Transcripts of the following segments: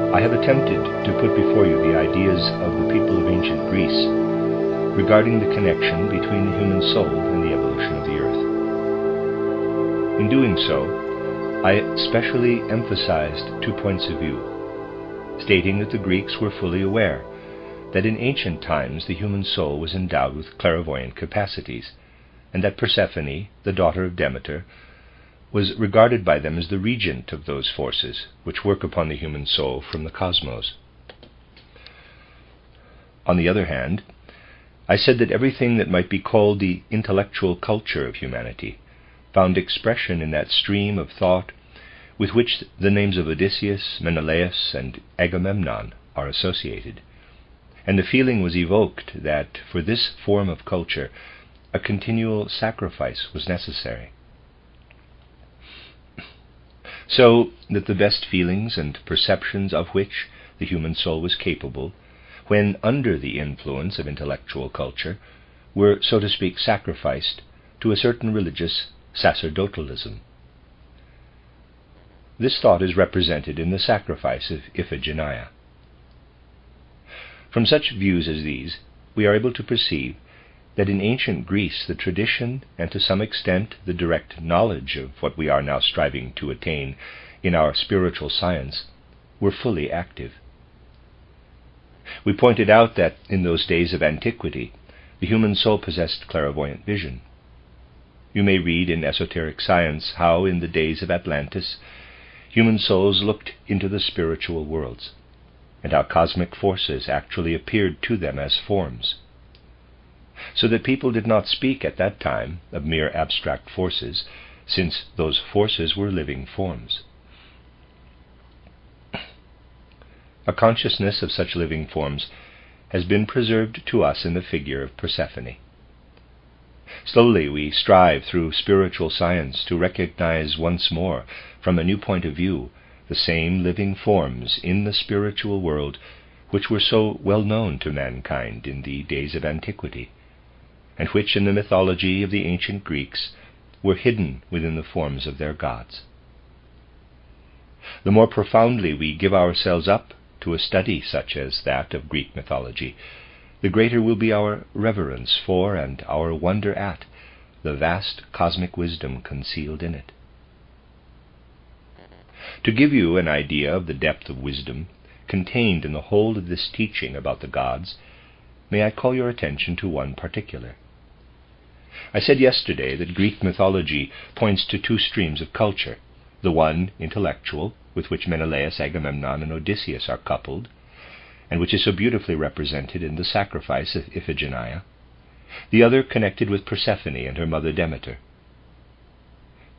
I have attempted to put before you the ideas of the people of ancient Greece regarding the connection between the human soul and the evolution of the earth. In doing so, I specially emphasized 2 points of view, stating that the Greeks were fully aware that in ancient times the human soul was endowed with clairvoyant capacities, and that Persephone, the daughter of Demeter, was regarded by them as the regent of those forces which work upon the human soul from the cosmos. On the other hand, I said that everything that might be called the intellectual culture of humanity found expression in that stream of thought with which the names of Odysseus, Menelaus, and Agamemnon are associated, and the feeling was evoked that for this form of culture a continual sacrifice was necessary, so that the best feelings and perceptions of which the human soul was capable, when under the influence of intellectual culture, were, so to speak, sacrificed to a certain religious sacerdotalism. This thought is represented in the sacrifice of Iphigenia. From such views as these, we are able to perceive that in ancient Greece the tradition, and to some extent the direct knowledge of what we are now striving to attain in our spiritual science, were fully active. We pointed out that in those days of antiquity, the human soul possessed clairvoyant vision. You may read in esoteric science how, in the days of Atlantis, human souls looked into the spiritual worlds, and how cosmic forces actually appeared to them as forms, so that people did not speak at that time of mere abstract forces, since those forces were living forms. A consciousness of such living forms has been preserved to us in the figure of Persephone. Slowly we strive through spiritual science to recognize once more, from a new point of view, the same living forms in the spiritual world which were so well known to mankind in the days of antiquity, and which in the mythology of the ancient Greeks were hidden within the forms of their gods. The more profoundly we give ourselves up to a study such as that of Greek mythology, the greater will be our reverence for and our wonder at the vast cosmic wisdom concealed in it. To give you an idea of the depth of wisdom contained in the whole of this teaching about the gods, may I call your attention to one particular. I said yesterday that Greek mythology points to 2 streams of culture, the one intellectual, with which Menelaus, Agamemnon, and Odysseus are coupled, and which is so beautifully represented in the sacrifice of Iphigenia, the other connected with Persephone and her mother Demeter.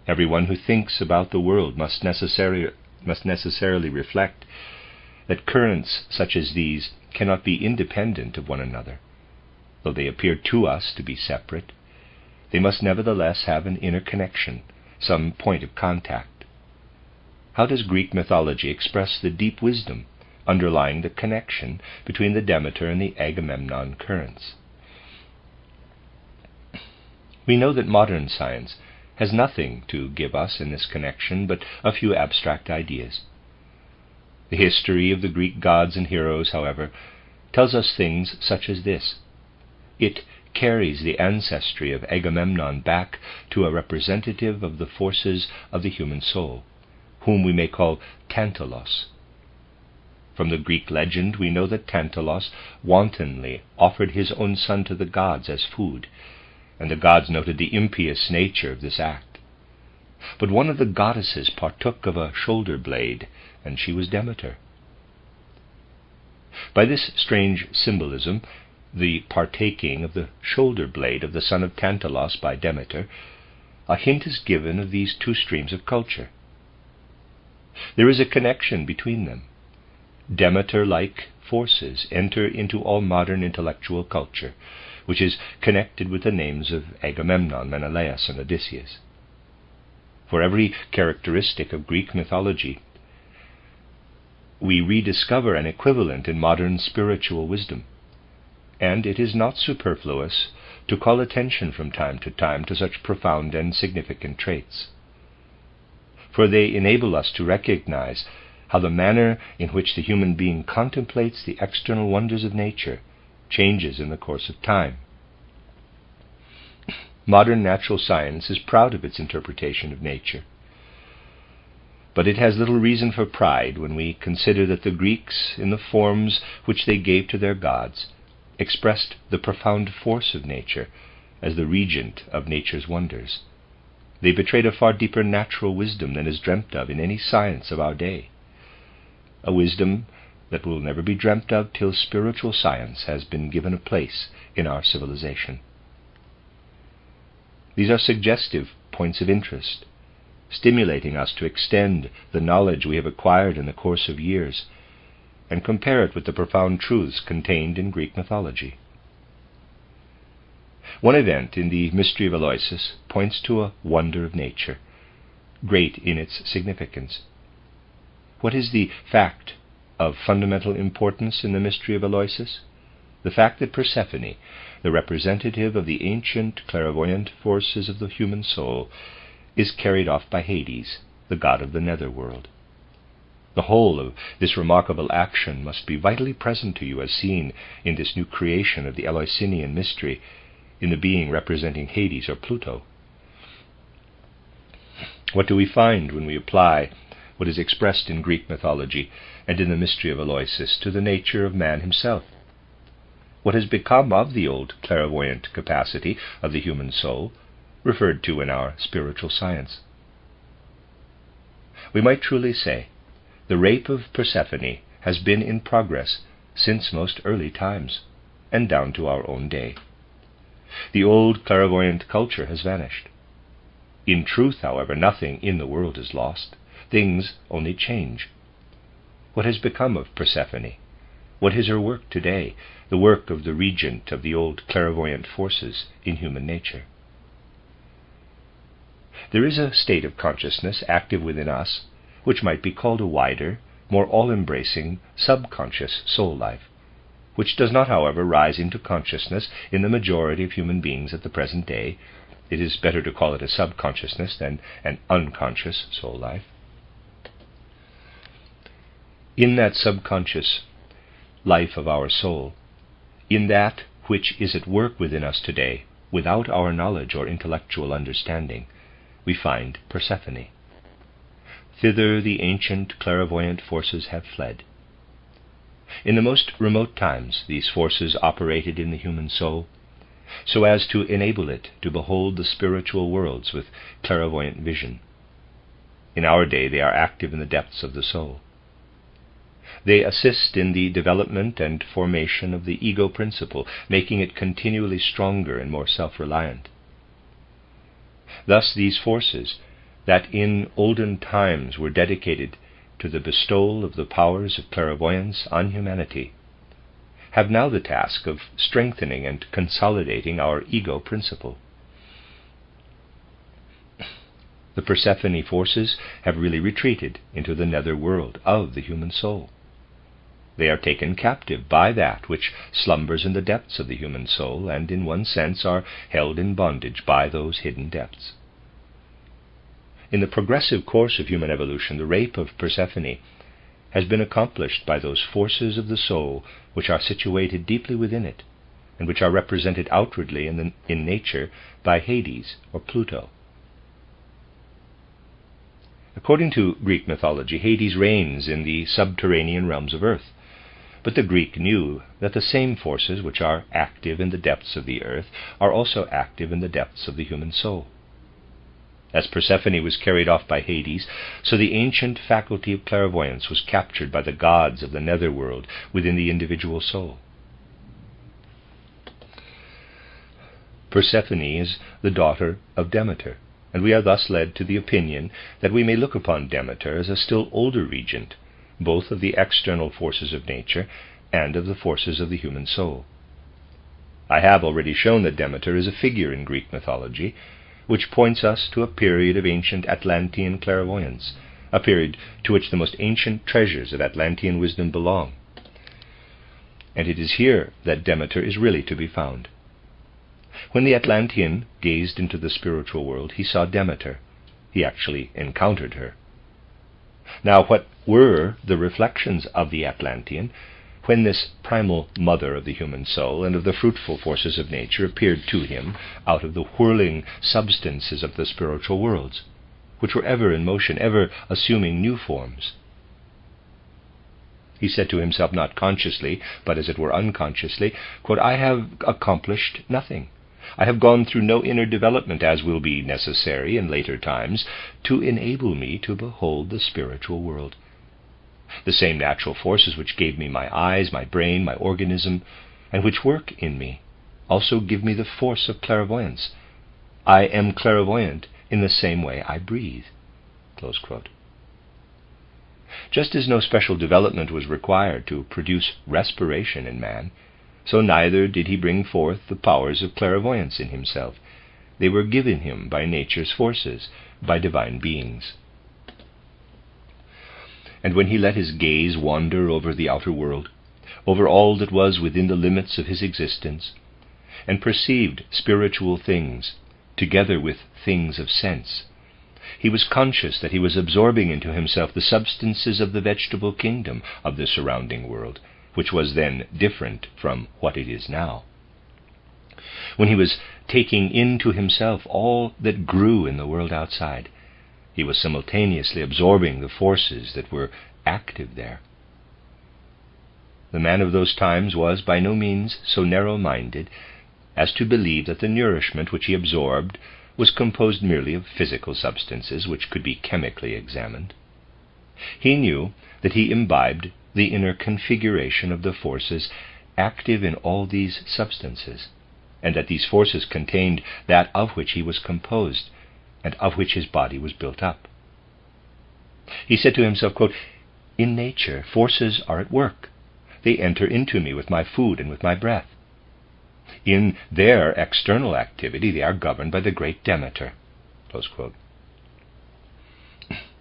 Everyone who thinks about the world must necessarily reflect that currents such as these cannot be independent of one another. Though they appear to us to be separate, they must nevertheless have an inner connection, some point of contact. How does Greek mythology express the deep wisdom underlying the connection between the Demeter and the Agamemnon currents? We know that modern science has nothing to give us in this connection but a few abstract ideas. The history of the Greek gods and heroes, however, tells us things such as this. It carries the ancestry of Agamemnon back to a representative of the forces of the human soul, whom we may call Tantalos. From the Greek legend we know that Tantalos wantonly offered his own son to the gods as food, and the gods noted the impious nature of this act. But one of the goddesses partook of a shoulder blade, and she was Demeter. By this strange symbolism, the partaking of the shoulder blade of the son of Tantalos by Demeter, a hint is given of these 2 streams of culture. There is a connection between them. Demeter-like forces enter into all modern intellectual culture, which is connected with the names of Agamemnon, Menelaus, and Odysseus. For every characteristic of Greek mythology, we rediscover an equivalent in modern spiritual wisdom, and it is not superfluous to call attention from time to such profound and significant traits, for they enable us to recognize how the manner in which the human being contemplates the external wonders of nature changes in the course of time. Modern natural science is proud of its interpretation of nature, but it has little reason for pride when we consider that the Greeks, in the forms which they gave to their gods, expressed the profound force of nature as the regent of nature's wonders. They betrayed a far deeper natural wisdom than is dreamt of in any science of our day, a wisdom that will never be dreamt of till spiritual science has been given a place in our civilization. These are suggestive points of interest, stimulating us to extend the knowledge we have acquired in the course of years and compare it with the profound truths contained in Greek mythology. One event in the mystery of Eleusis points to a wonder of nature, great in its significance. What is the fact of fundamental importance in the mystery of Eleusis? The fact that Persephone, the representative of the ancient clairvoyant forces of the human soul, is carried off by Hades, the god of the netherworld. The whole of this remarkable action must be vitally present to you as seen in this new creation of the Eleusinian mystery, in the being representing Hades or Pluto. What do we find when we apply what is expressed in Greek mythology and in the mystery of Eleusis to the nature of man himself? What has become of the old clairvoyant capacity of the human soul, referred to in our spiritual science? We might truly say, the rape of Persephone has been in progress since most early times, and down to our own day. The old clairvoyant culture has vanished. In truth, however, nothing in the world is lost. Things only change. What has become of Persephone? What is her work today, the work of the regent of the old clairvoyant forces in human nature? There is a state of consciousness active within us which might be called a wider, more all-embracing, subconscious soul life, which does not, however, rise into consciousness in the majority of human beings at the present day. It is better to call it a subconsciousness than an unconscious soul life. In that subconscious life of our soul, in that which is at work within us today, without our knowledge or intellectual understanding, we find Persephone. Thither the ancient clairvoyant forces have fled. In the most remote times, these forces operated in the human soul, so as to enable it to behold the spiritual worlds with clairvoyant vision. In our day, they are active in the depths of the soul. They assist in the development and formation of the ego principle, making it continually stronger and more self-reliant. Thus these forces, that in olden times were dedicated to the bestowal of the powers of clairvoyance on humanity, have now the task of strengthening and consolidating our ego principle. The Persephone forces have really retreated into the nether world of the human soul. They are taken captive by that which slumbers in the depths of the human soul, and in one sense are held in bondage by those hidden depths. In the progressive course of human evolution, the rape of Persephone has been accomplished by those forces of the soul which are situated deeply within it, and which are represented outwardly in nature by Hades or Pluto. According to Greek mythology, Hades reigns in the subterranean realms of earth, but the Greek knew that the same forces which are active in the depths of the earth are also active in the depths of the human soul. As Persephone was carried off by Hades, so the ancient faculty of clairvoyance was captured by the gods of the netherworld within the individual soul. Persephone is the daughter of Demeter, and we are thus led to the opinion that we may look upon Demeter as a still older regent, both of the external forces of nature and of the forces of the human soul. I have already shown that Demeter is a figure in Greek mythology, which points us to a period of ancient Atlantean clairvoyance, a period to which the most ancient treasures of Atlantean wisdom belong. And it is here that Demeter is really to be found. When the Atlantean gazed into the spiritual world, he saw Demeter. He actually encountered her. Now, what were the reflections of the Atlantean when this primal mother of the human soul and of the fruitful forces of nature appeared to him out of the whirling substances of the spiritual worlds, which were ever in motion, ever assuming new forms. He said to himself, not consciously, but as it were unconsciously, quote, "I have accomplished nothing. I have gone through no inner development, as will be necessary in later times, to enable me to behold the spiritual world. The same natural forces which gave me my eyes, my brain, my organism, and which work in me, also give me the force of clairvoyance. I am clairvoyant in the same way I breathe." Close quote. Just as no special development was required to produce respiration in man, so neither did he bring forth the powers of clairvoyance in himself. They were given him by nature's forces, by divine beings. And when he let his gaze wander over the outer world, over all that was within the limits of his existence, and perceived spiritual things, together with things of sense, he was conscious that he was absorbing into himself the substances of the vegetable kingdom of the surrounding world, which was then different from what it is now. When he was taking into himself all that grew in the world outside, he was simultaneously absorbing the forces that were active there. The man of those times was by no means so narrow-minded as to believe that the nourishment which he absorbed was composed merely of physical substances which could be chemically examined. He knew that he imbibed the inner configuration of the forces active in all these substances, and that these forces contained that of which he was composed, and of which his body was built up. He said to himself, quote, "In nature, forces are at work. They enter into me with my food and with my breath. In their external activity, they are governed by the great Demeter." Close quote.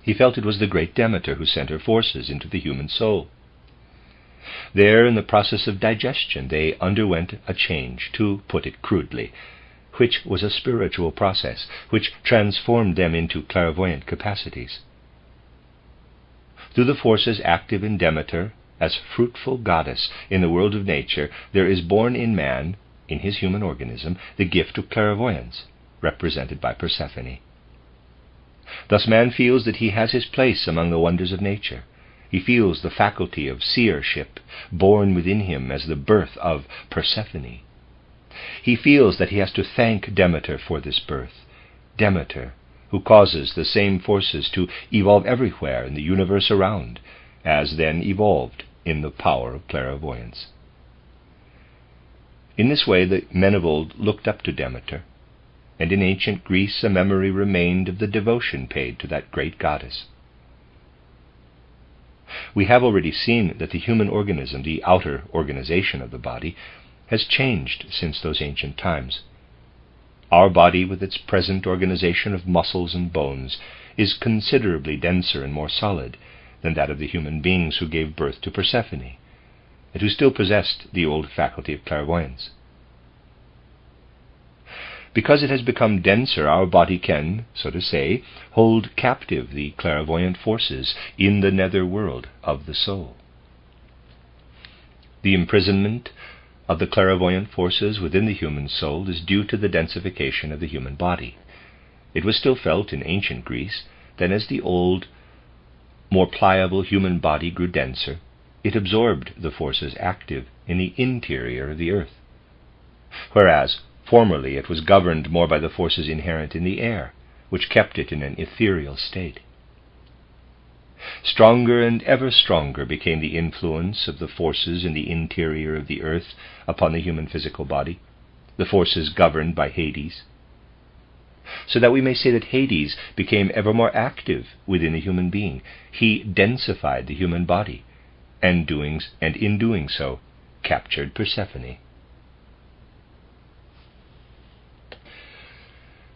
He felt it was the great Demeter who sent her forces into the human soul. There, in the process of digestion, they underwent a change, to put it crudely, which was a spiritual process, which transformed them into clairvoyant capacities. Through the forces active in Demeter, as fruitful goddess in the world of nature, there is born in man, in his human organism, the gift of clairvoyance, represented by Persephone. Thus man feels that he has his place among the wonders of nature. He feels the faculty of seership born within him as the birth of Persephone. He feels that he has to thank Demeter for this birth, Demeter, who causes the same forces to evolve everywhere in the universe around, as then evolved in the power of clairvoyance. In this way the men of old looked up to Demeter, and in ancient Greece a memory remained of the devotion paid to that great goddess. We have already seen that the human organism, the outer organization of the body, has changed since those ancient times. Our body, with its present organization of muscles and bones, is considerably denser and more solid than that of the human beings who gave birth to Persephone, and who still possessed the old faculty of clairvoyance. Because it has become denser, our body can, so to say, hold captive the clairvoyant forces in the nether world of the soul. The imprisonment of the clairvoyant forces within the human soul is due to the densification of the human body. It was still felt in ancient Greece that as the old, more pliable human body grew denser, it absorbed the forces active in the interior of the earth, whereas formerly it was governed more by the forces inherent in the air, which kept it in an ethereal state. Stronger and ever stronger became the influence of the forces in the interior of the earth upon the human physical body, the forces governed by Hades, so that we may say that Hades became ever more active within the human being. He densified the human body, and in doing so captured Persephone.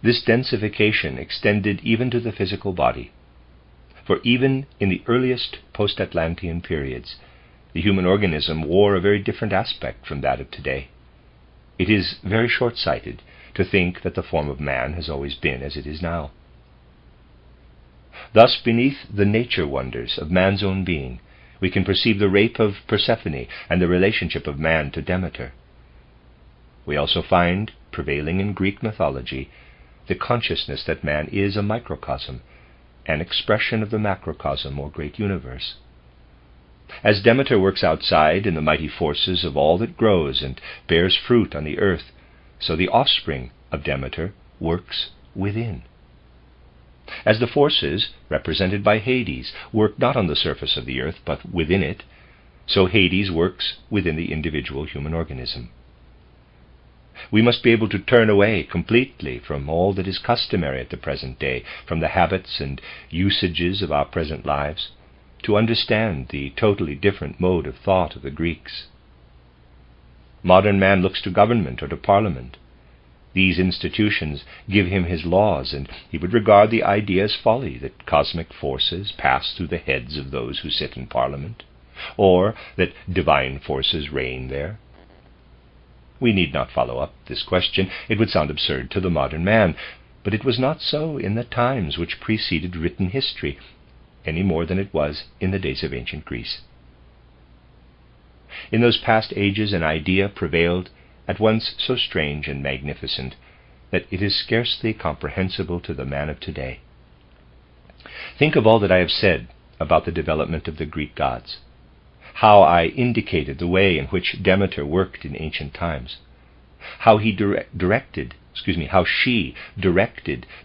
This densification extended even to the physical body, for even in the earliest post-Atlantean periods, the human organism wore a very different aspect from that of today. It is very short-sighted to think that the form of man has always been as it is now. Thus, beneath the nature wonders of man's own being, we can perceive the rape of Persephone and the relationship of man to Demeter. We also find, prevailing in Greek mythology, the consciousness that man is a microcosm, an expression of the macrocosm or great universe. As Demeter works outside in the mighty forces of all that grows and bears fruit on the earth, so the offspring of Demeter works within. As the forces, represented by Hades, work not on the surface of the earth, but within it, so Hades works within the individual human organism. We must be able to turn away completely from all that is customary at the present day, from the habits and usages of our present lives, to understand the totally different mode of thought of the Greeks. Modern man looks to government or to parliament. These institutions give him his laws, and he would regard the idea as folly that cosmic forces pass through the heads of those who sit in parliament, or that divine forces reign there. We need not follow up this question. It would sound absurd to the modern man, but it was not so in the times which preceded written history, any more than it was in the days of ancient Greece. In those past ages an idea prevailed, at once so strange and magnificent, that it is scarcely comprehensible to the man of today. Think of all that I have said about the development of the Greek gods, how I indicated the way in which Demeter worked in ancient times, how she directed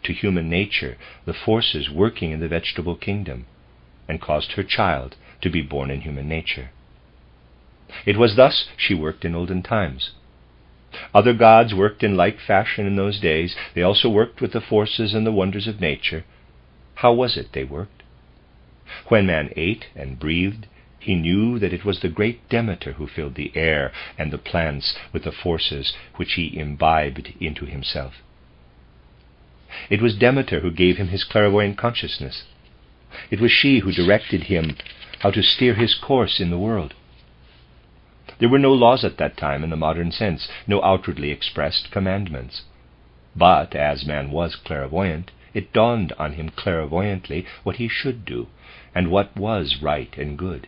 to human nature the forces working in the vegetable kingdom, and caused her child to be born in human nature. It was thus she worked in olden times. Other gods worked in like fashion in those days. They also worked with the forces and the wonders of nature. How was it they worked? When man ate and breathed, he knew that it was the great Demeter who filled the air and the plants with the forces which he imbibed into himself. It was Demeter who gave him his clairvoyant consciousness. It was she who directed him how to steer his course in the world. There were no laws at that time in the modern sense, no outwardly expressed commandments. But as man was clairvoyant, it dawned on him clairvoyantly what he should do, and what was right and good.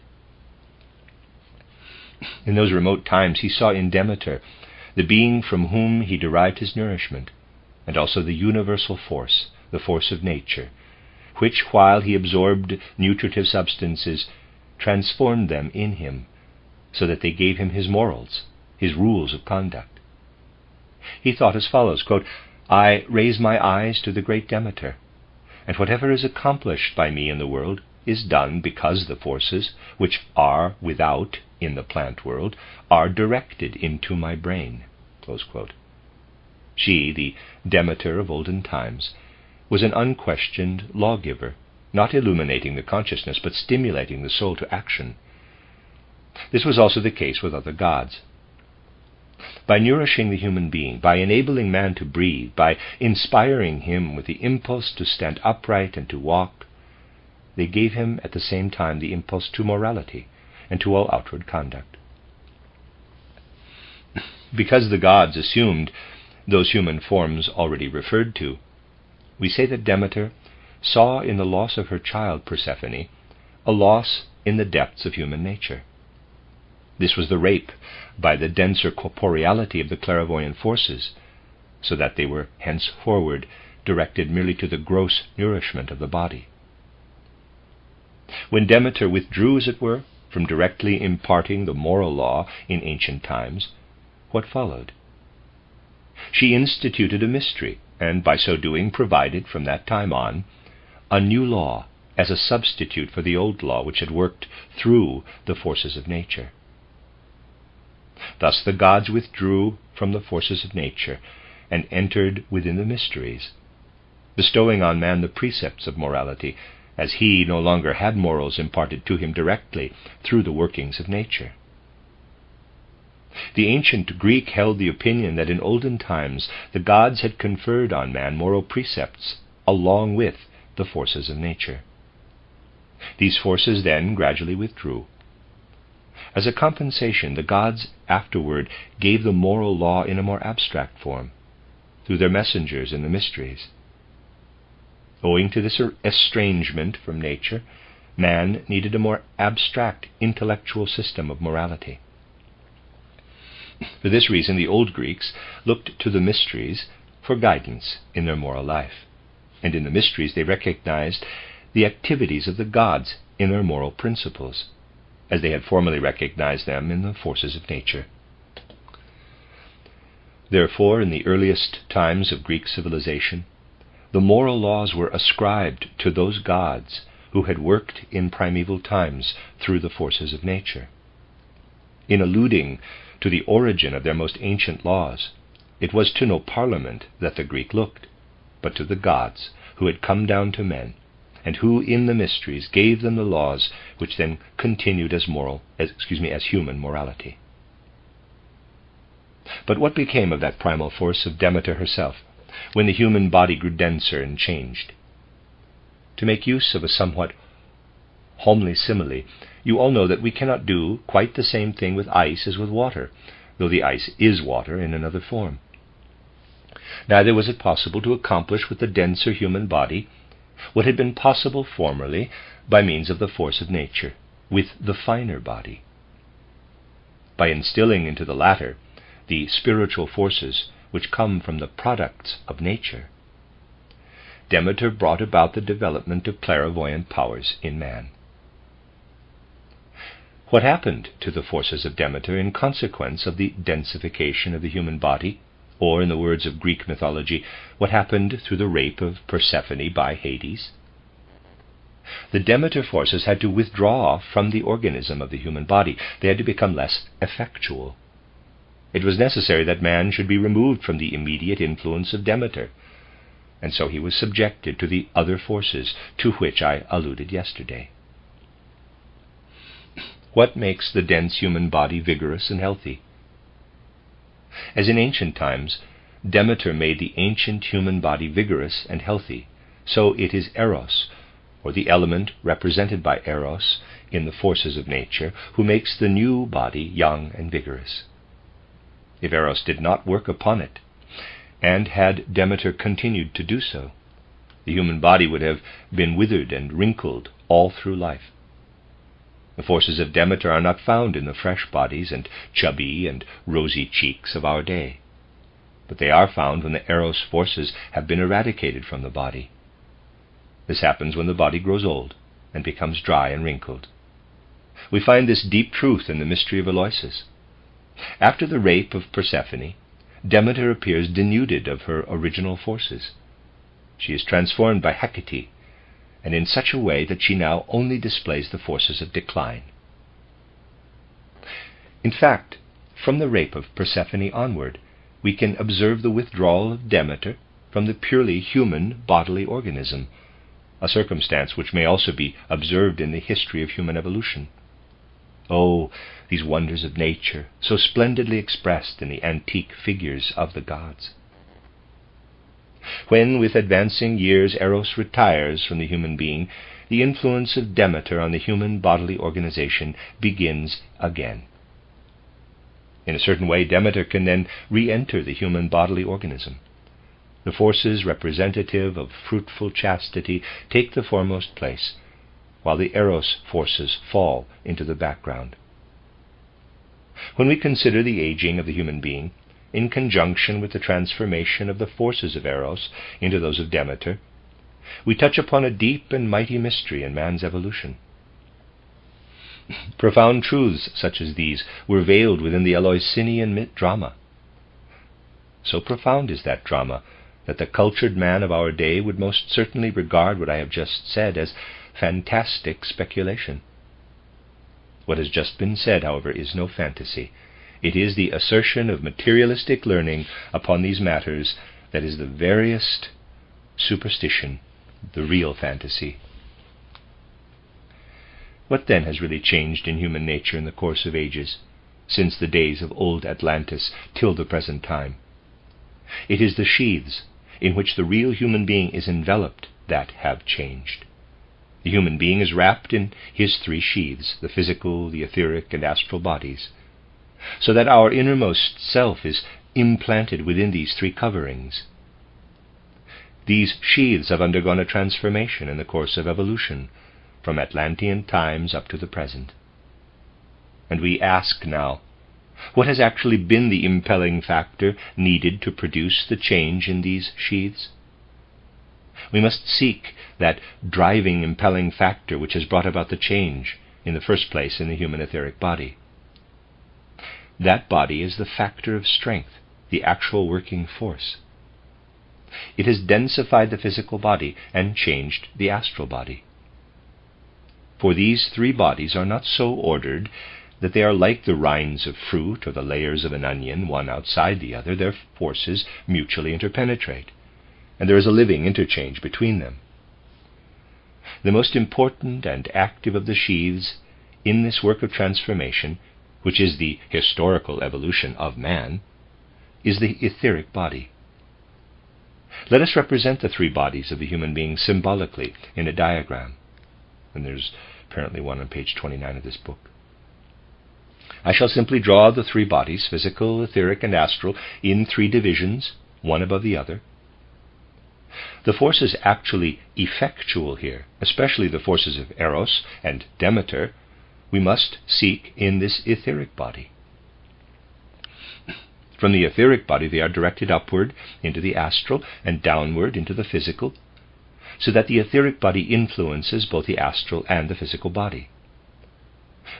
In those remote times he saw in Demeter the being from whom he derived his nourishment, and also the universal force, the force of nature, which, while he absorbed nutritive substances, transformed them in him, so that they gave him his morals, his rules of conduct. He thought as follows, quote, "I raise my eyes to the great Demeter, and whatever is accomplished by me in the world is done because the forces which are without in the plant world are directed into my brain." Close quote. She, the Demeter of olden times, was an unquestioned lawgiver, not illuminating the consciousness, but stimulating the soul to action. This was also the case with other gods. By nourishing the human being, by enabling man to breathe, by inspiring him with the impulse to stand upright and to walk, they gave him at the same time the impulse to morality and to all outward conduct. Because the gods assumed those human forms already referred to, we say that Demeter saw in the loss of her child Persephone a loss in the depths of human nature. This was the rape by the denser corporeality of the clairvoyant forces, so that they were henceforward directed merely to the gross nourishment of the body. When Demeter withdrew, as it were, from directly imparting the moral law in ancient times, what followed? She instituted a mystery, and by so doing provided, from that time on, a new law as a substitute for the old law which had worked through the forces of nature. Thus the gods withdrew from the forces of nature and entered within the mysteries, bestowing on man the precepts of morality, as he no longer had morals imparted to him directly through the workings of nature. The ancient Greek held the opinion that in olden times the gods had conferred on man moral precepts along with the forces of nature. These forces then gradually withdrew. As a compensation, the gods afterward gave the moral law in a more abstract form, through their messengers in the mysteries. Owing to this estrangement from nature, man needed a more abstract intellectual system of morality. For this reason, the old Greeks looked to the mysteries for guidance in their moral life, and in the mysteries they recognized the activities of the gods in their moral principles, as they had formerly recognized them in the forces of nature. Therefore, in the earliest times of Greek civilization, the moral laws were ascribed to those gods who had worked in primeval times through the forces of nature. In alluding to the origin of their most ancient laws, it was to no parliament that the Greek looked, but to the gods who had come down to men, and who in the mysteries gave them the laws which then continued as human morality. But what became of that primal force of Demeter herself, when the human body grew denser and changed? To make use of a somewhat homely simile, you all know that we cannot do quite the same thing with ice as with water, though the ice is water in another form. Neither was it possible to accomplish with the denser human body what had been possible formerly by means of the force of nature with the finer body. By instilling into the latter the spiritual forces which come from the products of nature, Demeter brought about the development of clairvoyant powers in man. What happened to the forces of Demeter in consequence of the densification of the human body, or, in the words of Greek mythology, what happened through the rape of Persephone by Hades? The Demeter forces had to withdraw from the organism of the human body. They had to become less effectual. It was necessary that man should be removed from the immediate influence of Demeter, and so he was subjected to the other forces to which I alluded yesterday. What makes the dense human body vigorous and healthy? As in ancient times, Demeter made the ancient human body vigorous and healthy, so it is Eros, or the element represented by Eros in the forces of nature, who makes the new body young and vigorous. If Eros did not work upon it, and had Demeter continued to do so, the human body would have been withered and wrinkled all through life. The forces of Demeter are not found in the fresh bodies and chubby and rosy cheeks of our day, but they are found when the Eros forces have been eradicated from the body. This happens when the body grows old and becomes dry and wrinkled. We find this deep truth in the mystery of Eleusis. After the rape of Persephone, Demeter appears denuded of her original forces. She is transformed by Hecate, and in such a way that she now only displays the forces of decline. In fact, from the rape of Persephone onward, we can observe the withdrawal of Demeter from the purely human bodily organism, a circumstance which may also be observed in the history of human evolution. Oh, these wonders of nature, so splendidly expressed in the antique figures of the gods! When, with advancing years, Eros retires from the human being, the influence of Demeter on the human bodily organization begins again. In a certain way, Demeter can then re-enter the human bodily organism. The forces representative of fruitful chastity take the foremost place, while the Eros forces fall into the background. When we consider the aging of the human being, in conjunction with the transformation of the forces of Eros into those of Demeter, we touch upon a deep and mighty mystery in man's evolution. Profound truths such as these were veiled within the Eleusinian drama. So profound is that drama that the cultured man of our day would most certainly regard what I have just said as fantastic speculation. What has just been said, however, is no fantasy. It is the assertion of materialistic learning upon these matters that is the veriest superstition, the real fantasy. What then has really changed in human nature in the course of ages, since the days of old Atlantis till the present time? It is the sheaths in which the real human being is enveloped that have changed. The human being is wrapped in his three sheaths, the physical, the etheric, and astral bodies, so that our innermost self is implanted within these three coverings. These sheaths have undergone a transformation in the course of evolution, from Atlantean times up to the present. And we ask now, what has actually been the impelling factor needed to produce the change in these sheaths? We must seek that driving, impelling factor which has brought about the change in the first place in the human etheric body. That body is the factor of strength, the actual working force. It has densified the physical body and changed the astral body. For these three bodies are not so ordered that they are like the rinds of fruit or the layers of an onion, one outside the other. Their forces mutually interpenetrate, and there is a living interchange between them. The most important and active of the sheaths in this work of transformation, which is the historical evolution of man, is the etheric body. Let us represent the three bodies of the human being symbolically in a diagram. And there's apparently one on page 29 of this book. I shall simply draw the three bodies, physical, etheric, and astral, in three divisions, one above the other. The forces actually effectual here, especially the forces of Eros and Demeter, we must seek in this etheric body. From the etheric body they are directed upward into the astral and downward into the physical, so that the etheric body influences both the astral and the physical body.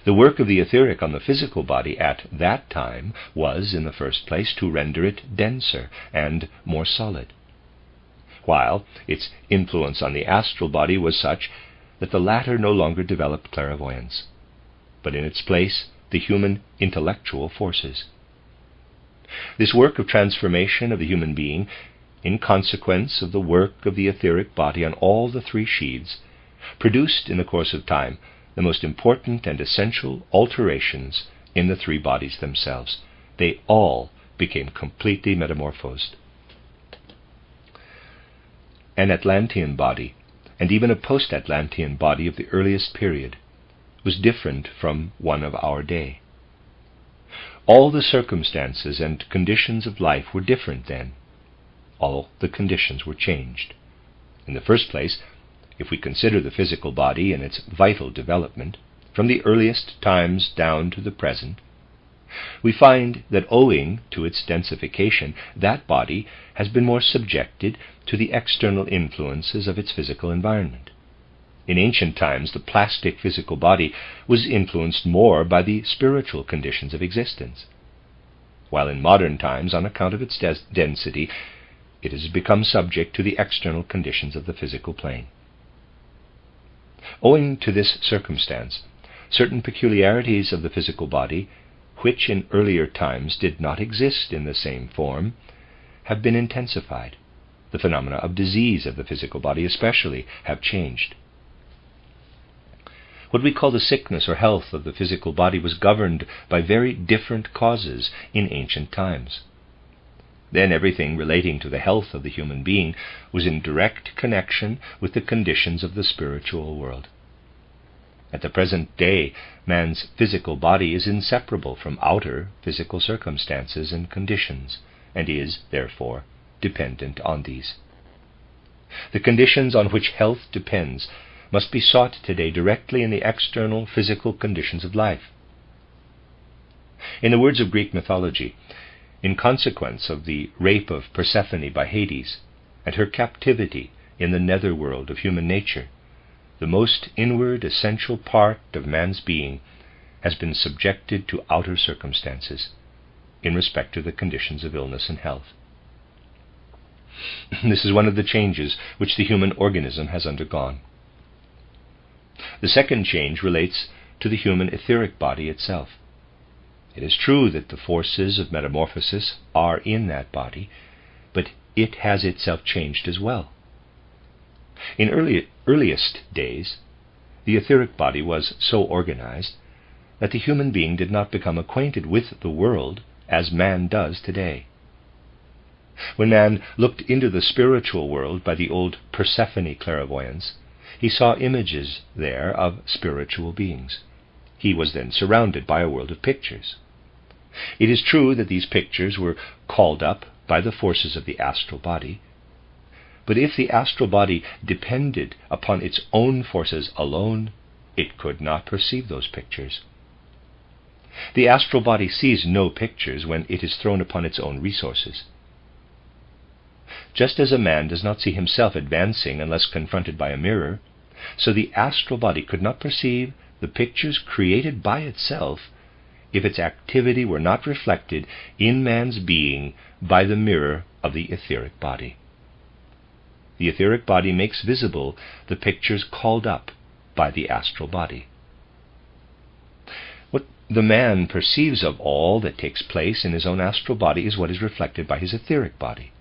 The work of the etheric on the physical body at that time was, in the first place, to render it denser and more solid, while its influence on the astral body was such that the latter no longer developed clairvoyance, but in its place the human intellectual forces. This work of transformation of the human being, in consequence of the work of the etheric body on all the three sheaths, produced in the course of time the most important and essential alterations in the three bodies themselves. They all became completely metamorphosed. An Atlantean body, and even a post-Atlantean body of the earliest period, was different from one of our day. All the circumstances and conditions of life were different then. All the conditions were changed. In the first place, if we consider the physical body in its vital development, from the earliest times down to the present, we find that owing to its densification, that body has been more subjected to the external influences of its physical environment. In ancient times, the plastic physical body was influenced more by the spiritual conditions of existence, while in modern times, on account of its density, it has become subject to the external conditions of the physical plane. Owing to this circumstance, certain peculiarities of the physical body, which in earlier times did not exist in the same form, have been intensified. The phenomena of disease of the physical body especially have changed. What we call the sickness or health of the physical body was governed by very different causes in ancient times. Then everything relating to the health of the human being was in direct connection with the conditions of the spiritual world. At the present day, man's physical body is inseparable from outer physical circumstances and conditions, and is, therefore, dependent on these. The conditions on which health depends must be sought today directly in the external physical conditions of life. In the words of Greek mythology, in consequence of the rape of Persephone by Hades and her captivity in the netherworld of human nature, the most inward, essential part of man's being has been subjected to outer circumstances in respect to the conditions of illness and health. This is one of the changes which the human organism has undergone. The second change relates to the human etheric body itself. It is true that the forces of metamorphosis are in that body, but it has itself changed as well. In earliest days, the etheric body was so organized that the human being did not become acquainted with the world as man does today. When man looked into the spiritual world by the old Persephone clairvoyance, he saw images there of spiritual beings. He was then surrounded by a world of pictures. It is true that these pictures were called up by the forces of the astral body, But if the astral body depended upon its own forces alone, it could not perceive those pictures. The astral body sees no pictures when it is thrown upon its own resources. Just as a man does not see himself advancing unless confronted by a mirror, so the astral body could not perceive the pictures created by itself if its activity were not reflected in man's being by the mirror of the etheric body. The etheric body makes visible the pictures called up by the astral body. What the man perceives of all that takes place in his own astral body is what is reflected by his etheric body.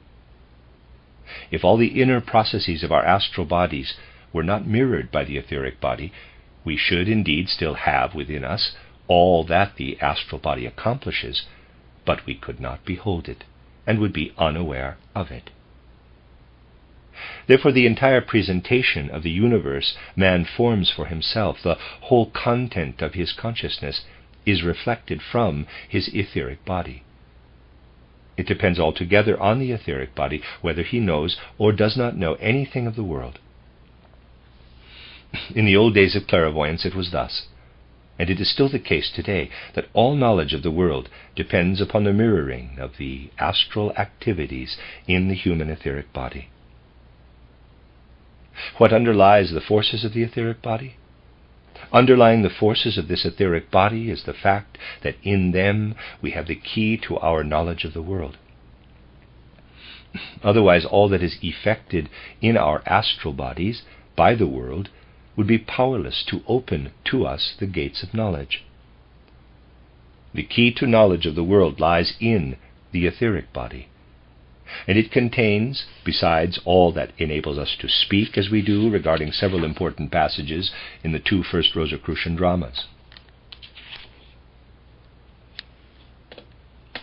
If all the inner processes of our astral bodies were not mirrored by the etheric body, we should indeed still have within us all that the astral body accomplishes, but we could not behold it, and would be unaware of it. Therefore, the entire presentation of the universe man forms for himself, the whole content of his consciousness, is reflected from his etheric body. It depends altogether on the etheric body whether he knows or does not know anything of the world. In the old days of clairvoyance it was thus, and it is still the case today, that all knowledge of the world depends upon the mirroring of the astral activities in the human etheric body. What underlies the forces of the etheric body? Underlying the forces of this etheric body is the fact that in them we have the key to our knowledge of the world. Otherwise, all that is effected in our astral bodies by the world would be powerless to open to us the gates of knowledge. The key to knowledge of the world lies in the etheric body, and it contains, besides all that enables us to speak as we do regarding several important passages in the two first Rosicrucian dramas.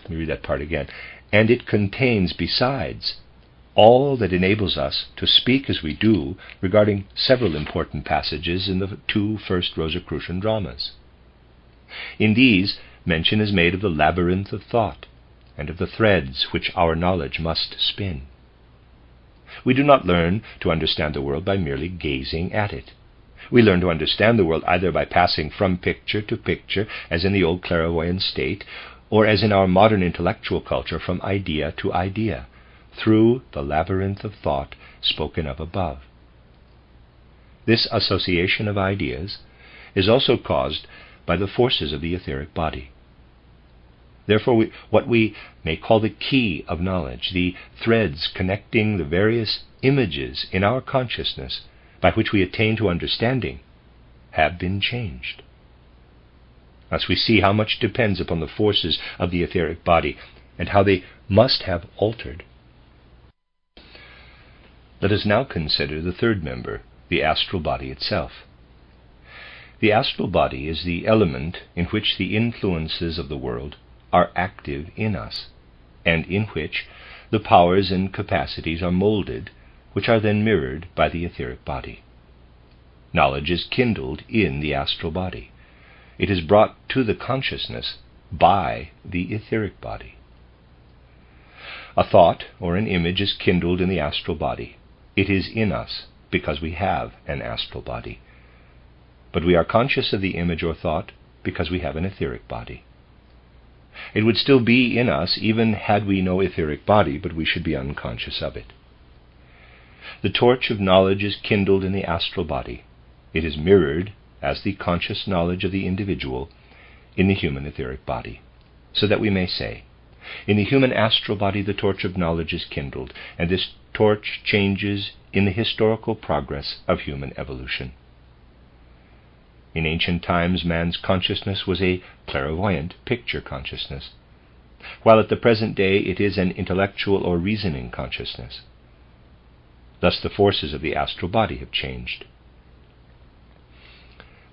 Let me read that part again. And it contains, besides, all that enables us to speak as we do regarding several important passages in the two first Rosicrucian dramas. In these, mention is made of the labyrinth of thought, and of the threads which our knowledge must spin. We do not learn to understand the world by merely gazing at it. We learn to understand the world either by passing from picture to picture, as in the old clairvoyant state, or as in our modern intellectual culture, from idea to idea, through the labyrinth of thought spoken of above. This association of ideas is also caused by the forces of the etheric body. Therefore, what we may call the key of knowledge, the threads connecting the various images in our consciousness by which we attain to understanding, have been changed. Thus we see how much depends upon the forces of the etheric body, and how they must have altered. Let us now consider the third member, the astral body itself. The astral body is the element in which the influences of the world are active in us, and in which the powers and capacities are molded, which are then mirrored by the etheric body. Knowledge is kindled in the astral body. It is brought to the consciousness by the etheric body. A thought or an image is kindled in the astral body. It is in us because we have an astral body. But we are conscious of the image or thought because we have an etheric body. It would still be in us even had we no etheric body, but we should be unconscious of it. The torch of knowledge is kindled in the astral body. It is mirrored, as the conscious knowledge of the individual, in the human etheric body, so that we may say, in the human astral body the torch of knowledge is kindled, and this torch changes in the historical progress of human evolution. In ancient times, man's consciousness was a clairvoyant picture consciousness, while at the present day it is an intellectual or reasoning consciousness. Thus the forces of the astral body have changed.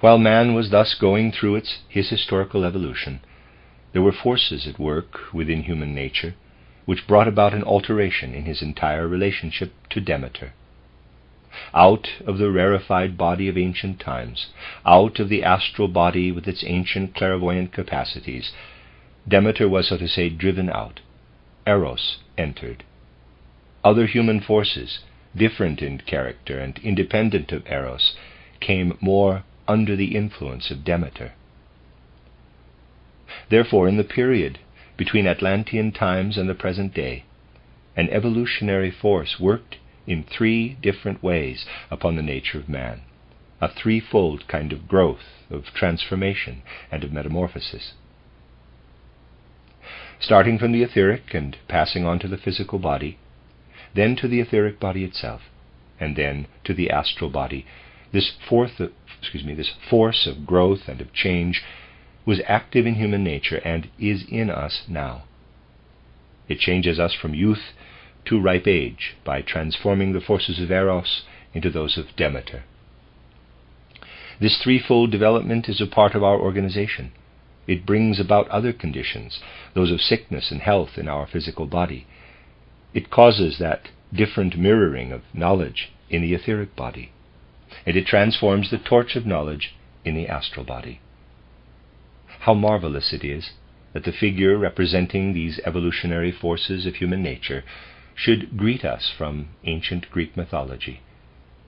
While man was thus going through his historical evolution, there were forces at work within human nature which brought about an alteration in his entire relationship to Demeter. Out of the rarefied body of ancient times, out of the astral body with its ancient clairvoyant capacities, Demeter was, so to say, driven out. Eros entered. Other human forces different in character and independent of Eros, came more under the influence of Demeter. Therefore, in the period between Atlantean times and the present day, an evolutionary force worked in three different ways upon the nature of man, a threefold kind of growth, of transformation, and of metamorphosis. Starting from the etheric and passing on to the physical body, then to the etheric body itself, and then to the astral body, this force of growth and of change was active in human nature and is in us now. It changes us from youth to ripe age by transforming the forces of Eros into those of Demeter. This threefold development is a part of our organization. It brings about other conditions, those of sickness and health in our physical body. It causes that different mirroring of knowledge in the etheric body, and it transforms the torch of knowledge in the astral body. How marvelous it is that the figure representing these evolutionary forces of human nature should greet us from ancient Greek mythology,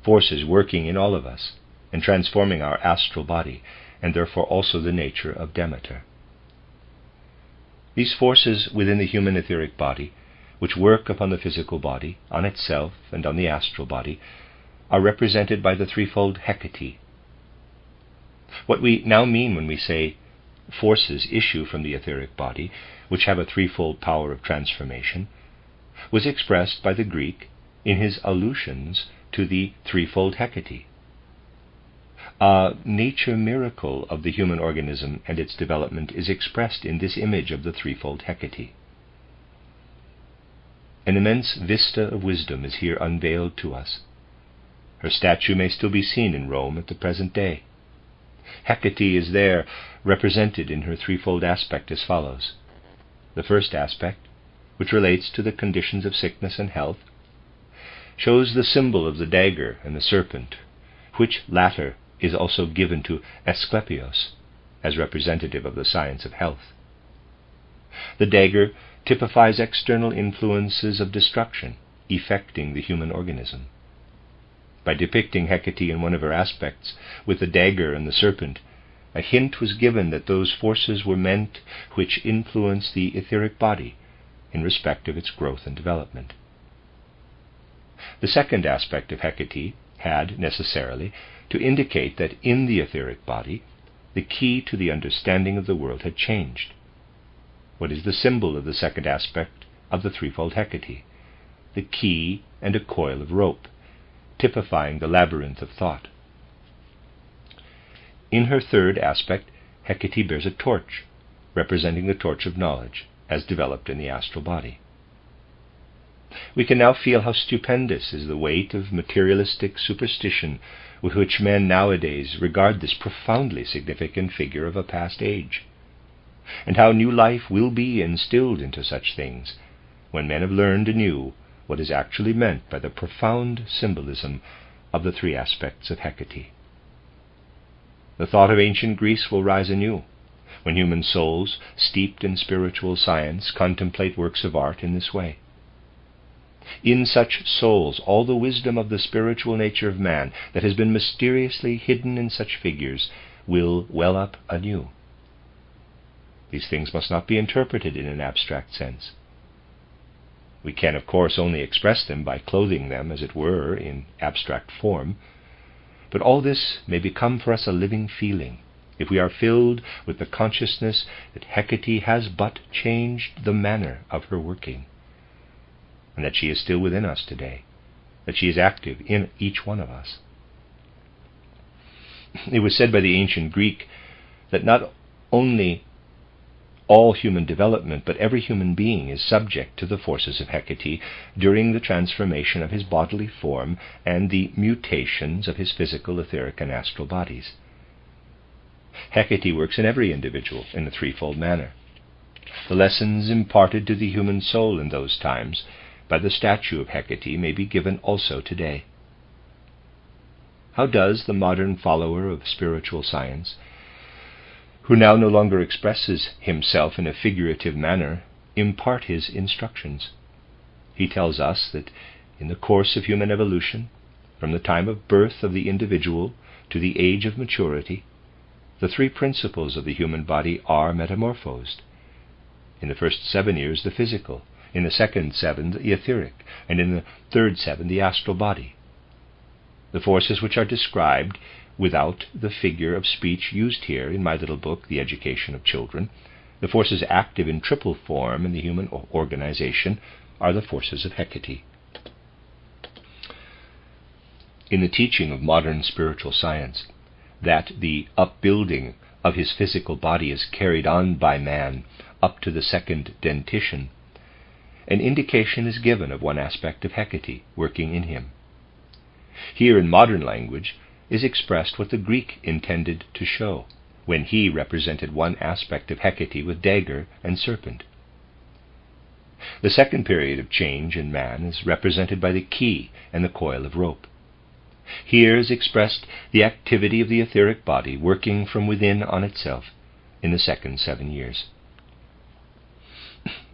forces working in all of us and transforming our astral body, and therefore also the nature of Demeter. These forces within the human etheric body, which work upon the physical body, on itself, and on the astral body, are represented by the threefold Hecate. What we now mean when we say forces issue from the etheric body, which have a threefold power of transformation, was expressed by the Greek in his allusions to the threefold Hecate. A nature miracle of the human organism and its development is expressed in this image of the threefold Hecate. An immense vista of wisdom is here unveiled to us. Her statue may still be seen in Rome at the present day. Hecate is there represented in her threefold aspect as follows. The first aspect, which relates to the conditions of sickness and health, shows the symbol of the dagger and the serpent, which latter is also given to Asclepios as representative of the science of health. The dagger typifies external influences of destruction affecting the human organism. By depicting Hecate in one of her aspects, with the dagger and the serpent, a hint was given that those forces were meant which influence the etheric body in respect of its growth and development. The second aspect of Hecate had, necessarily, to indicate that in the etheric body, the key to the understanding of the world had changed. What is the symbol of the second aspect of the threefold Hecate? The key and a coil of rope, typifying the labyrinth of thought. In her third aspect, Hecate bears a torch, representing the torch of knowledge, as developed in the astral body. We can now feel how stupendous is the weight of materialistic superstition with which men nowadays regard this profoundly significant figure of a past age, and how new life will be instilled into such things when men have learned anew what is actually meant by the profound symbolism of the three aspects of Hecate. The thought of ancient Greece will rise anew when human souls, steeped in spiritual science, contemplate works of art in this way. In such souls, all the wisdom of the spiritual nature of man that has been mysteriously hidden in such figures will well up anew. These things must not be interpreted in an abstract sense. We can, of course, only express them by clothing them, as it were, in abstract form, but all this may become for us a living feeling if we are filled with the consciousness that Hecate has but changed the manner of her working, and that she is still within us today, that she is active in each one of us. It was said by the ancient Greek that not only all human development, but every human being is subject to the forces of Hecate during the transformation of his bodily form and the mutations of his physical, etheric, and astral bodies. Hecate works in every individual in a threefold manner. The lessons imparted to the human soul in those times by the statue of Hecate may be given also today. How does the modern follower of spiritual science, who now no longer expresses himself in a figurative manner, impart his instructions? He tells us that in the course of human evolution, from the time of birth of the individual to the age of maturity, the three principles of the human body are metamorphosed. In the first 7 years, the physical; in the second 7, the etheric; and in the third 7, the astral body. The forces which are described, without the figure of speech used here in my little book, The Education of Children, the forces active in triple form in the human organization, are the forces of Hecate. In the teaching of modern spiritual science, that the upbuilding of his physical body is carried on by man up to the second dentition, an indication is given of one aspect of Hecate working in him. Here in modern language is expressed what the Greek intended to show, when he represented one aspect of Hecate with dagger and serpent. The second period of change in man is represented by the key and the coil of rope. Here is expressed the activity of the etheric body working from within on itself in the second 7 years.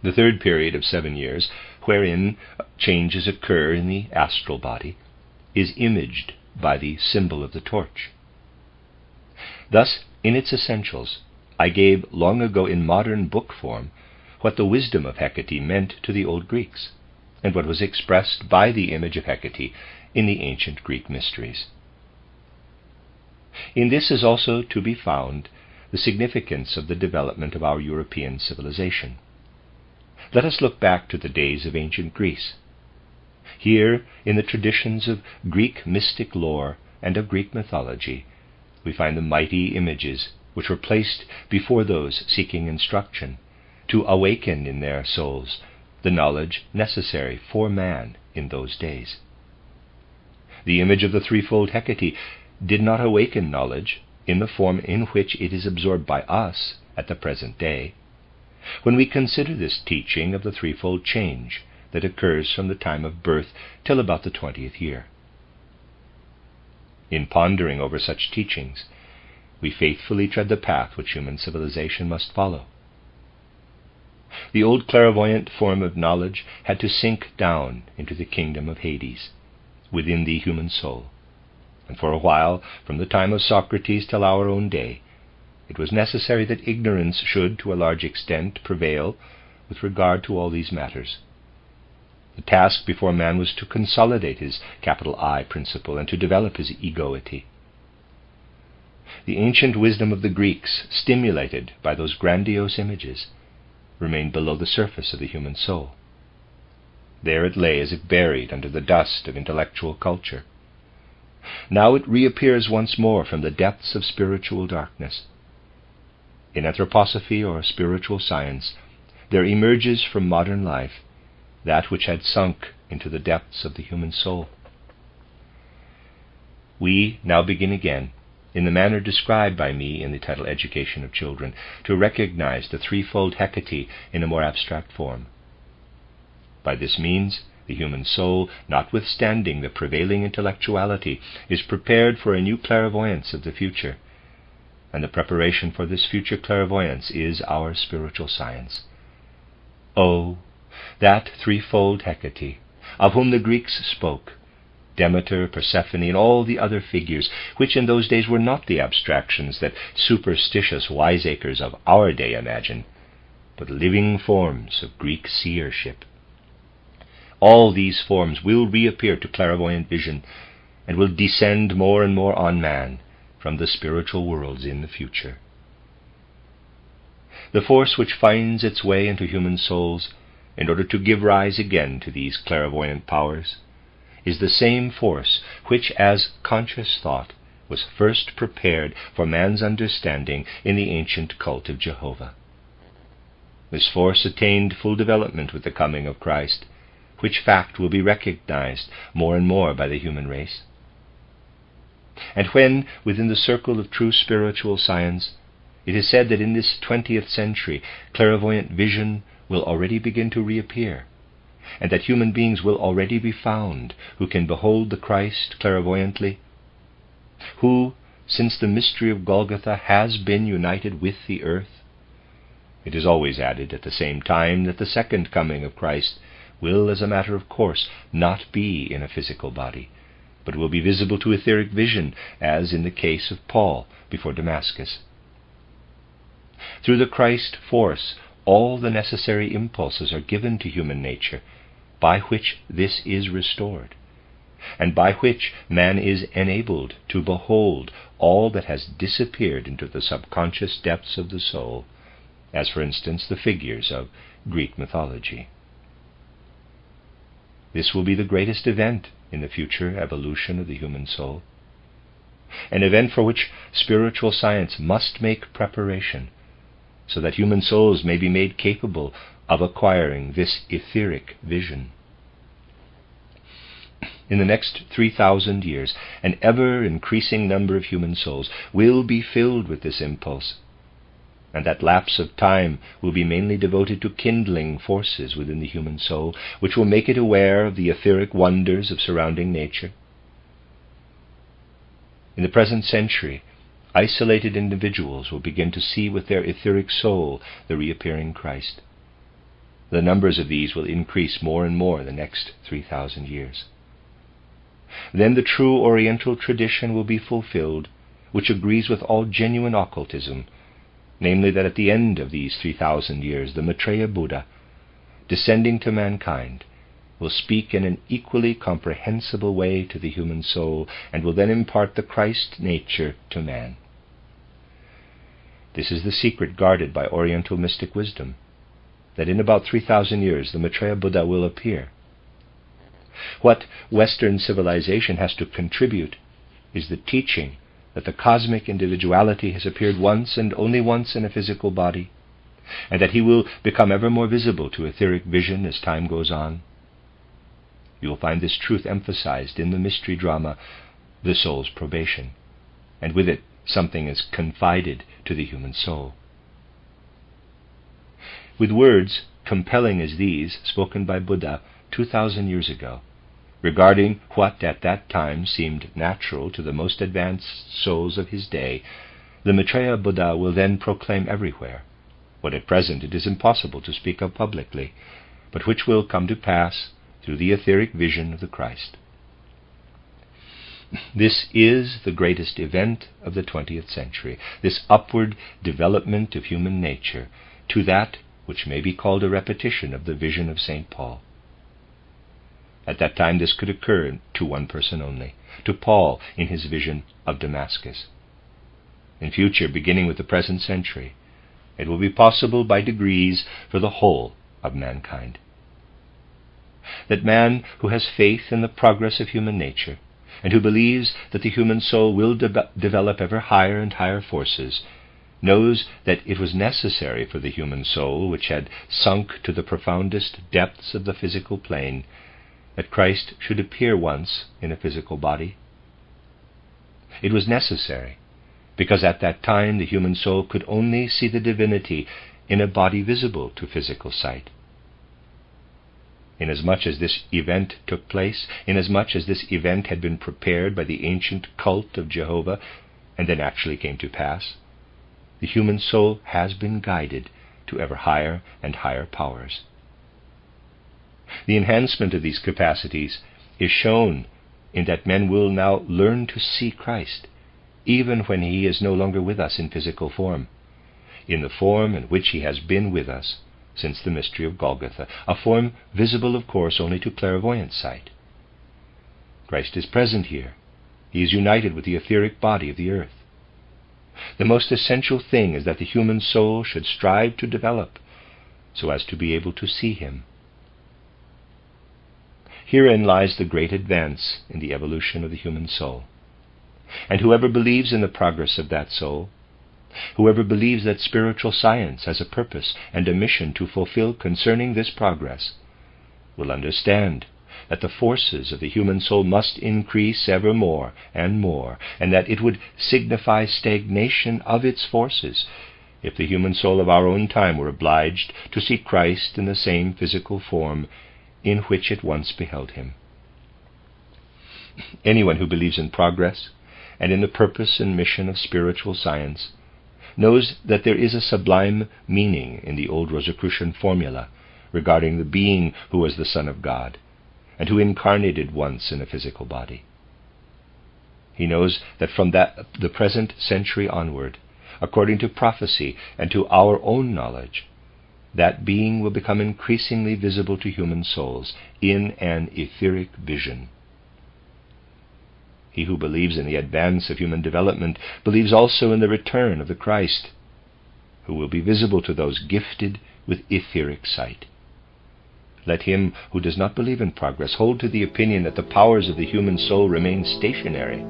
The third period of 7 years, wherein changes occur in the astral body, is imaged by the symbol of the torch. Thus, in its essentials, I gave long ago in modern book form what the wisdom of Hecate meant to the old Greeks, and what was expressed by the image of Hecate in the ancient Greek mysteries. In this is also to be found the significance of the development of our European civilization. Let us look back to the days of ancient Greece. Here, in the traditions of Greek mystic lore and of Greek mythology, we find the mighty images which were placed before those seeking instruction, to awaken in their souls the knowledge necessary for man in those days. The image of the threefold Hecate did not awaken knowledge in the form in which it is absorbed by us at the present day, when we consider this teaching of the threefold change that occurs from the time of birth till about the 20th year. In pondering over such teachings, we faithfully tread the path which human civilization must follow. The old clairvoyant form of knowledge had to sink down into the kingdom of Hades, within the human soul, and for a while, from the time of Socrates till our own day, it was necessary that ignorance should, to a large extent, prevail with regard to all these matters. The task before man was to consolidate his capital I principle and to develop his egoity. The ancient wisdom of the Greeks, stimulated by those grandiose images, remained below the surface of the human soul. There it lay as if buried under the dust of intellectual culture. Now it reappears once more from the depths of spiritual darkness. In anthroposophy or spiritual science, there emerges from modern life that which had sunk into the depths of the human soul. We now begin again, in the manner described by me in the title Education of Children, to recognize the threefold Hecate in a more abstract form. By this means, the human soul, notwithstanding the prevailing intellectuality, is prepared for a new clairvoyance of the future, and the preparation for this future clairvoyance is our spiritual science. Oh, that threefold Hecate, of whom the Greeks spoke, Demeter, Persephone, and all the other figures, which in those days were not the abstractions that superstitious wiseacres of our day imagine, but living forms of Greek seership. All these forms will reappear to clairvoyant vision, and will descend more and more on man from the spiritual worlds in the future. The force which finds its way into human souls in order to give rise again to these clairvoyant powers is the same force which, as conscious thought, was first prepared for man's understanding in the ancient cult of Jehovah. This force attained full development with the coming of Christ, which fact will be recognized more and more by the human race. And when, within the circle of true spiritual science, it is said that in this 20th century clairvoyant vision will already begin to reappear, and that human beings will already be found who can behold the Christ clairvoyantly, who, since the mystery of Golgotha, has been united with the earth, it is always added at the same time that the second coming of Christ will, as a matter of course, not be in a physical body, but will be visible to etheric vision, as in the case of Paul before Damascus. Through the Christ force, all the necessary impulses are given to human nature, by which this is restored, and by which man is enabled to behold all that has disappeared into the subconscious depths of the soul, as for instance the figures of Greek mythology. This will be the greatest event in the future evolution of the human soul, an event for which spiritual science must make preparation, so that human souls may be made capable of acquiring this etheric vision. In the next 3,000 years, an ever-increasing number of human souls will be filled with this impulse, and that lapse of time will be mainly devoted to kindling forces within the human soul, which will make it aware of the etheric wonders of surrounding nature. In the present century, isolated individuals will begin to see with their etheric soul the reappearing Christ. The numbers of these will increase more and more in the next 3,000 years. Then the true Oriental tradition will be fulfilled, which agrees with all genuine occultism, namely that at the end of these 3,000 years the Maitreya Buddha, descending to mankind, will speak in an equally comprehensible way to the human soul, and will then impart the Christ nature to man. This is the secret guarded by Oriental mystic wisdom, that in about 3,000 years the Maitreya Buddha will appear. What Western civilization has to contribute is the teaching that the cosmic individuality has appeared once and only once in a physical body, and that he will become ever more visible to etheric vision as time goes on. You will find this truth emphasized in the mystery drama, The Soul's Probation, and with it something is confided to the human soul. With words compelling as these, spoken by Buddha 2,000 years ago, regarding what at that time seemed natural to the most advanced souls of his day, the Maitreya Buddha will then proclaim everywhere what at present it is impossible to speak of publicly, but which will come to pass through the etheric vision of the Christ. This is the greatest event of the 20th century, this upward development of human nature to that which may be called a repetition of the vision of St. Paul. At that time this could occur to one person only, to Paul in his vision of Damascus. In future, beginning with the present century, it will be possible by degrees for the whole of mankind. That man who has faith in the progress of human nature, and who believes that the human soul will develop ever higher and higher forces, knows that it was necessary for the human soul, which had sunk to the profoundest depths of the physical plane, that Christ should appear once in a physical body. It was necessary, because at that time the human soul could only see the divinity in a body visible to physical sight. Inasmuch as this event took place, inasmuch as this event had been prepared by the ancient cult of Jehovah, and then actually came to pass, the human soul has been guided to ever higher and higher powers. The enhancement of these capacities is shown in that men will now learn to see Christ, even when he is no longer with us in physical form, in the form in which he has been with us since the mystery of Golgotha, a form visible, of course, only to clairvoyant sight. Christ is present here. He is united with the etheric body of the earth. The most essential thing is that the human soul should strive to develop so as to be able to see him. Herein lies the great advance in the evolution of the human soul. And whoever believes in the progress of that soul, whoever believes that spiritual science has a purpose and a mission to fulfill concerning this progress, will understand that the forces of the human soul must increase ever more, and that it would signify stagnation of its forces if the human soul of our own time were obliged to see Christ in the same physical form in which it once beheld him. Anyone who believes in progress and in the purpose and mission of spiritual science knows that there is a sublime meaning in the old Rosicrucian formula regarding the being who was the Son of God, and who incarnated once in a physical body. He knows that from the present century onward, according to prophecy and to our own knowledge, that being will become increasingly visible to human souls in an etheric vision. He who believes in the advance of human development believes also in the return of the Christ, who will be visible to those gifted with etheric sight. Let him who does not believe in progress hold to the opinion that the powers of the human soul remain stationary.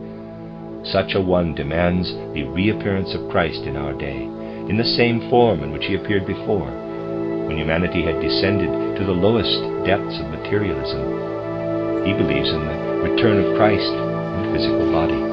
Such a one demands the reappearance of Christ in our day, in the same form in which he appeared before, when humanity had descended to the lowest depths of materialism. He believes in the return of Christ in the physical body.